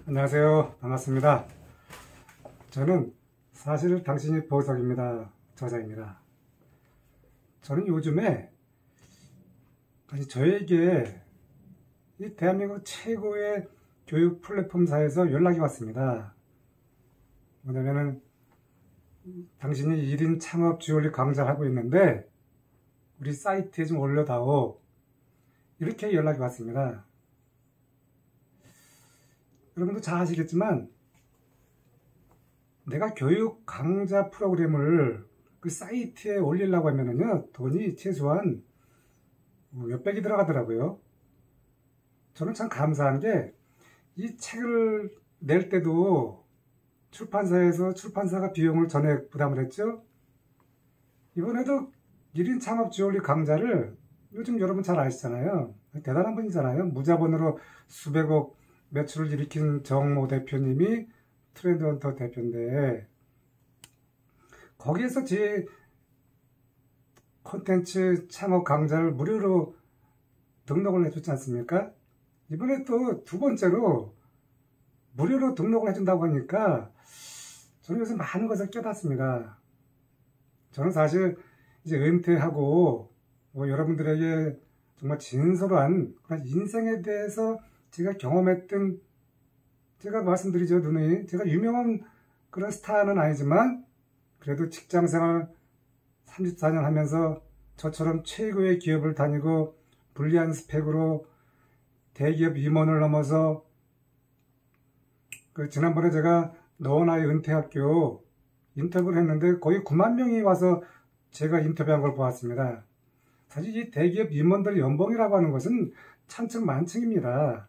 안녕하세요. 반갑습니다. 저는 사실 당신이 보석입니다. 저자입니다. 저는 요즘에 저에게 이 대한민국 최고의 교육 플랫폼사에서 연락이 왔습니다. 뭐냐면은 당신이 1인 창업 주얼리 강좌를 하고 있는데 우리 사이트에 좀 올려다오, 이렇게 연락이 왔습니다. 여러분도 잘 아시겠지만 내가 교육 강좌 프로그램을 그 사이트에 올리려고 하면은요, 돈이 최소한 몇백이 들어가더라고요. 저는 참 감사한 게 이 책을 낼 때도 출판사에서 출판사가 비용을 전액 부담을 했죠. 이번에도 1인 창업 주얼리 강좌를 요즘 여러분 잘 아시잖아요. 대단한 분이잖아요. 무자본으로 수백억 매출을 일으킨 정모 대표님이 트렌드헌터 대표인데, 거기에서 제 콘텐츠 창업 강좌를 무료로 등록을 해줬지 않습니까? 이번에 또 두 번째로 무료로 등록을 해준다고 하니까 저는 요새 많은 것을 깨닫습니다. 저는 사실 이제 은퇴하고 여러분들에게 정말 진솔한 그런 인생에 대해서 제가 경험했던, 제가 말씀드리죠, 누누이 제가 유명한 그런 스타는 아니지만 그래도 직장생활 34년 하면서 저처럼 최고의 기업을 다니고 불리한 스펙으로 대기업 임원을 넘어서 지난번에 제가 너나의 은퇴학교 인터뷰를 했는데 거의 9만 명이 와서 제가 인터뷰한 걸 보았습니다. 사실 이 대기업 임원들 연봉이라고 하는 것은 천층만층입니다.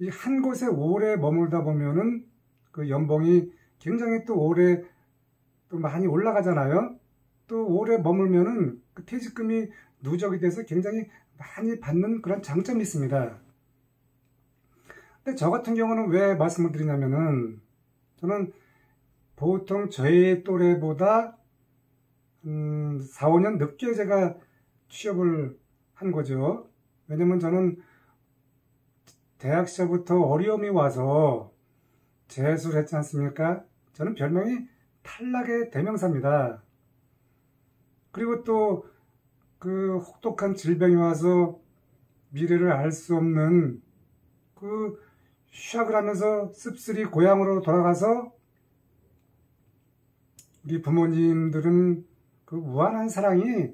이 한 곳에 오래 머물다 보면은 그 연봉이 굉장히 또 오래 또 많이 올라가잖아요. 또 오래 머물면은 그 퇴직금이 누적이 돼서 굉장히 많이 받는 그런 장점이 있습니다. 근데 저 같은 경우는 왜 말씀을 드리냐면은, 저는 보통 저의 또래보다 4, 5년 늦게 제가 취업을 한 거죠. 왜냐면 저는 대학 시절부터 어려움이 와서 재수를 했지 않습니까? 저는 별명이 탈락의 대명사입니다. 그리고 또 그 혹독한 질병이 와서 미래를 알 수 없는 그 휴학을 하면서 씁쓸히 고향으로 돌아가서 우리 부모님들은 그 무한한 사랑이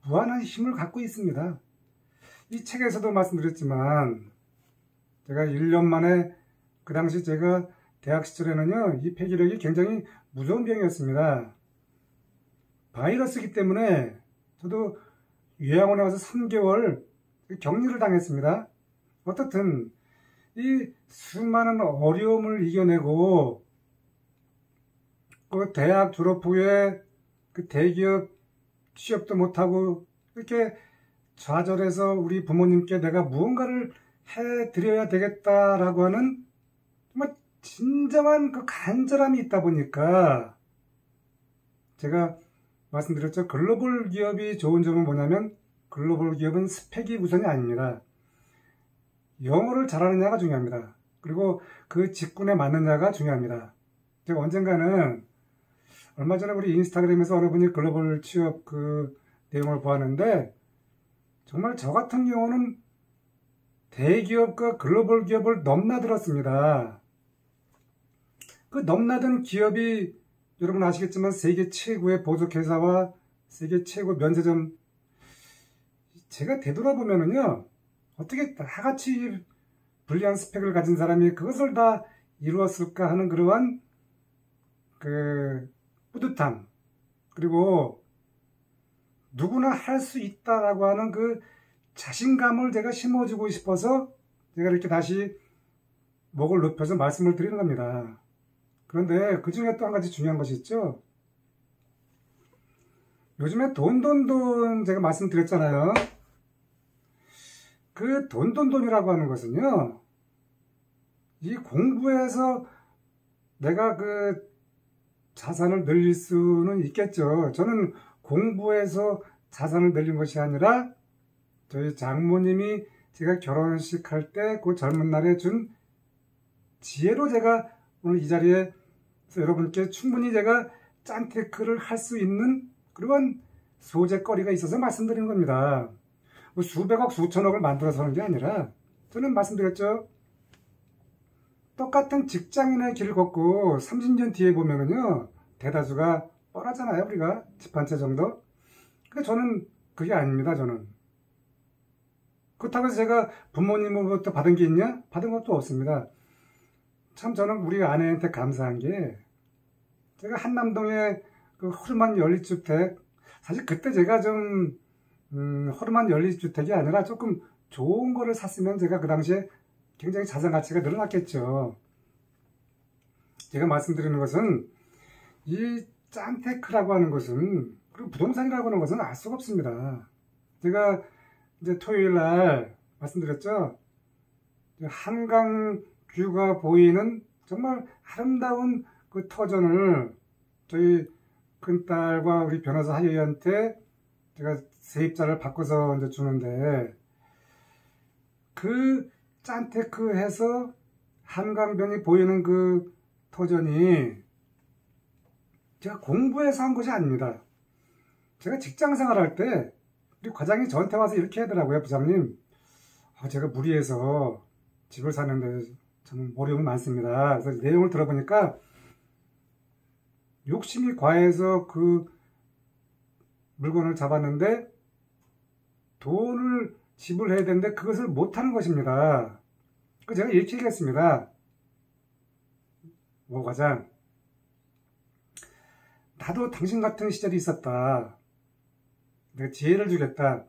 무한한 힘을 갖고 있습니다. 이 책에서도 말씀드렸지만 제가 1년 만에, 그 당시 제가 대학 시절에는요, 이 폐기력이 굉장히 무서운 병이었습니다. 바이러스이기 때문에 저도 요양원에 와서 3개월 격리를 당했습니다. 어떻든 이 수많은 어려움을 이겨내고 그 대학 졸업 후에 그 대기업 취업도 못하고 이렇게 좌절해서 우리 부모님께 내가 무언가를 해드려야 되겠다라고 하는 정말 진정한 그 간절함이 있다 보니까, 제가 말씀드렸죠. 글로벌 기업이 좋은 점은 뭐냐면 글로벌 기업은 스펙이 우선이 아닙니다. 영어를 잘하느냐가 중요합니다. 그리고 그 직군에 맞느냐가 중요합니다. 제가 언젠가는, 얼마 전에 우리 인스타그램에서 어느 분이 글로벌 취업 그 내용을 보았는데, 정말 저 같은 경우는 대기업과 글로벌 기업을 넘나들었습니다. 그 넘나든 기업이 여러분 아시겠지만 세계 최고의 보석회사와 세계 최고 면세점, 제가 되돌아보면은요, 어떻게 다같이 불리한 스펙을 가진 사람이 그것을 다 이루었을까 하는 그러한 그 뿌듯함, 그리고 누구나 할 수 있다라고 하는 그 자신감을 제가 심어주고 싶어서 제가 이렇게 다시 목을 높여서 말씀을 드리는 겁니다. 그런데 그 중에 또 한 가지 중요한 것이 있죠. 요즘에 돈 제가 말씀드렸잖아요. 그 돈이라고 하는 것은요, 이 공부해서 내가 그 자산을 늘릴 수는 있겠죠. 저는 공부해서 자산을 늘린 것이 아니라 저희 장모님이 제가 결혼식 할 때 그 젊은 날에 준 지혜로 제가 오늘 이 자리에 여러분께 충분히 제가 짠테크를 할 수 있는 그런 소재거리가 있어서 말씀드리는 겁니다. 뭐 수백억 수천억을 만들어서 하는 게 아니라 저는 말씀드렸죠. 똑같은 직장인의 길을 걷고 30년 뒤에 보면은요 대다수가 뻔하잖아요. 우리가 집 한 채 정도. 근데 저는 그게 아닙니다. 저는 그렇다고 해서 제가 부모님으로부터 받은 게 있냐? 받은 것도 없습니다. 참 저는 우리 아내한테 감사한 게 제가 한남동에 그 허름한 연립주택, 사실 그때 제가 좀 허름한 연립주택이 아니라 조금 좋은 거를 샀으면 제가 그 당시에 굉장히 자산 가치가 늘어났겠죠. 제가 말씀드리는 것은 이 짠테크라고 하는 것은, 그리고 부동산이라고 하는 것은 알 수가 없습니다. 제가 이제 토요일 날 말씀드렸죠. 한강 뷰가 보이는 정말 아름다운 그 터전을 저희 큰딸과 우리 변호사 하여이한테 제가 세입자를 바꿔서 이제 주는데, 그 짠테크해서 한강변이 보이는 그 터전이 제가 공부해서 한 것이 아닙니다. 제가 직장 생활할 때 우리 과장이 저한테 와서 이렇게 하더라고요. 부장님, 제가 무리해서 집을 사는데 참 어려움이 많습니다. 그래서 내용을 들어보니까 욕심이 과해서 그 물건을 잡았는데 돈을 지불해야 되는데 그것을 못하는 것입니다. 제가 이렇게 얘기했습니다. 오 과장, 나도 당신 같은 시절이 있었다. 내가 지혜를 주겠다.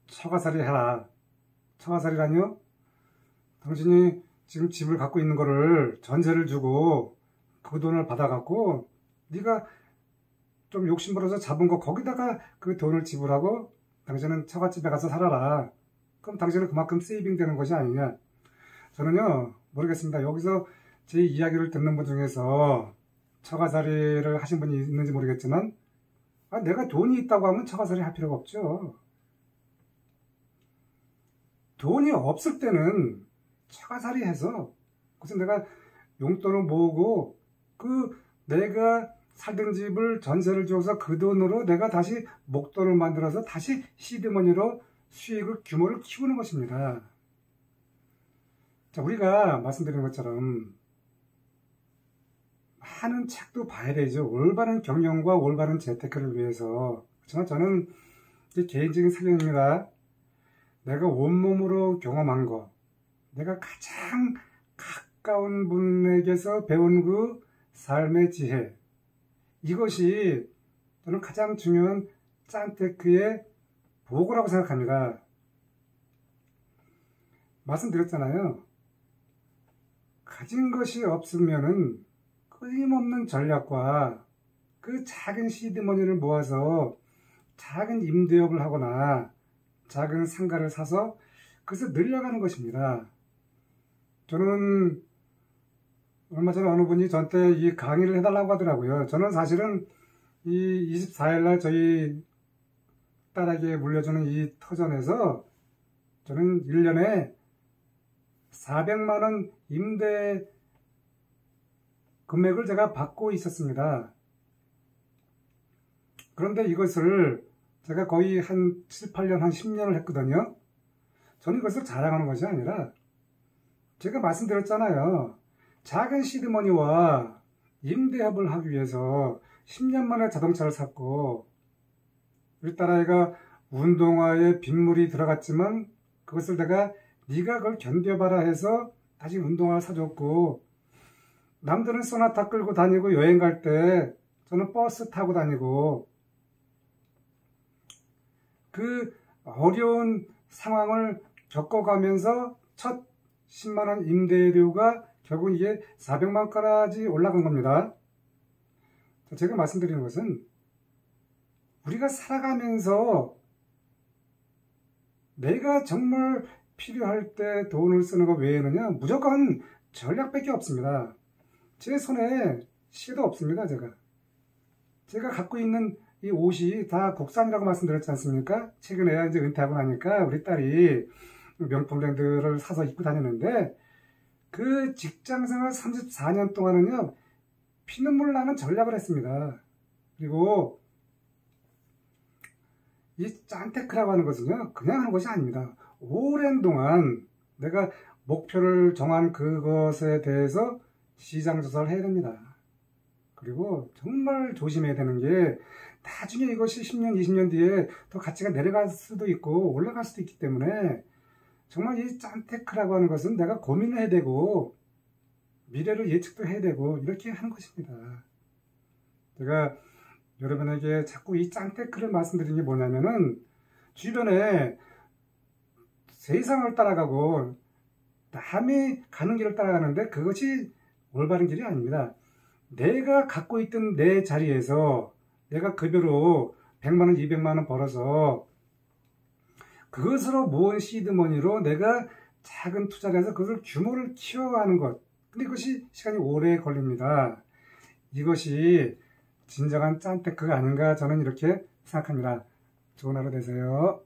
처가살이 해라. 처가살이라뇨? 당신이 지금 집을 갖고 있는 거를 전세를 주고 그 돈을 받아갖고 네가 좀 욕심부려서 잡은 거 거기다가 그 돈을 지불하고 당신은 처갓집에 가서 살아라. 그럼 당신은 그만큼 세이빙 되는 것이 아니냐. 저는요 모르겠습니다. 여기서 제 이야기를 듣는 분 중에서 처가살이를 하신 분이 있는지 모르겠지만, 내가 돈이 있다고 하면 처가살이 할 필요가 없죠. 돈이 없을 때는 처가살이 해서 그래서 내가 용돈을 모으고 그 내가 살던 집을 전세를 줘서 그 돈으로 내가 다시 목돈을 만들어서 다시 시드머니로 수익을 규모를 키우는 것입니다. 자, 우리가 말씀드린 것처럼 많은 책도 봐야 되죠. 올바른 경영과 올바른 재테크를 위해서. 그렇지만 저는 개인적인 사견입니다. 내가 온몸으로 경험한 거, 내가 가장 가까운 분에게서 배운 그 삶의 지혜, 이것이 저는 가장 중요한 짠테크의 보고라고 생각합니다. 말씀드렸잖아요. 가진 것이 없으면은 끊임없는 전략과 그 작은 시드머니를 모아서 작은 임대업을 하거나 작은 상가를 사서 그것을 늘려가는 것입니다. 저는 얼마 전에 어느 분이 저한테 이 강의를 해달라고 하더라고요. 저는 사실은 이 24일날 저희 딸에게 물려주는 이 터전에서 저는 1년에 400만원 임대 금액을 제가 받고 있었습니다. 그런데 이것을 제가 거의 한 7, 8년, 한 10년을 했거든요. 저는 이것을 자랑하는 것이 아니라 제가 말씀드렸잖아요. 작은 시드머니와 임대업을 하기 위해서 10년 만에 자동차를 샀고, 우리 딸아이가 운동화에 빗물이 들어갔지만 그것을 내가 네가 그걸 견뎌봐라 해서 다시 운동화를 사줬고, 남들은 소나타 끌고 다니고 여행 갈 때 저는 버스 타고 다니고, 그 어려운 상황을 겪어가면서 첫 10만원 임대료가 결국 이게 400만원까지 올라간 겁니다. 제가 말씀드리는 것은 우리가 살아가면서 내가 정말 필요할 때 돈을 쓰는 것 외에는요 무조건 전략밖에 없습니다. 제 손에 시도 없습니다. 제가 갖고 있는 이 옷이 다 국산이라고 말씀드렸지 않습니까? 최근에 이제 은퇴하고 나니까 우리 딸이 명품 브랜드를 사서 입고 다니는데, 그 직장생활 34년 동안은요, 피눈물 나는 전략을 했습니다. 그리고 이 짠테크라고 하는 것은요, 그냥 하는 것이 아닙니다. 오랜 동안 내가 목표를 정한 그것에 대해서 시장 조사를 해야 됩니다. 그리고 정말 조심해야 되는 게, 나중에 이것이 10년, 20년 뒤에 더 가치가 내려갈 수도 있고 올라갈 수도 있기 때문에, 정말 이 짠테크라고 하는 것은 내가 고민을 해야 되고 미래를 예측도 해야 되고 이렇게 하는 것입니다. 제가 여러분에게 자꾸 이 짠테크를 말씀드리는 게 뭐냐면은, 주변에 세상을 따라가고 남이 가는 길을 따라가는데 그것이 올바른 길이 아닙니다. 내가 갖고 있던 내 자리에서 내가 급여로 100만원, 200만원 벌어서 그것으로 모은 시드머니로 내가 작은 투자를 해서 그것을 규모를 키워가는 것. 근데 그것이 시간이 오래 걸립니다. 이것이 진정한 짠테크가 아닌가, 저는 이렇게 생각합니다. 좋은 하루 되세요.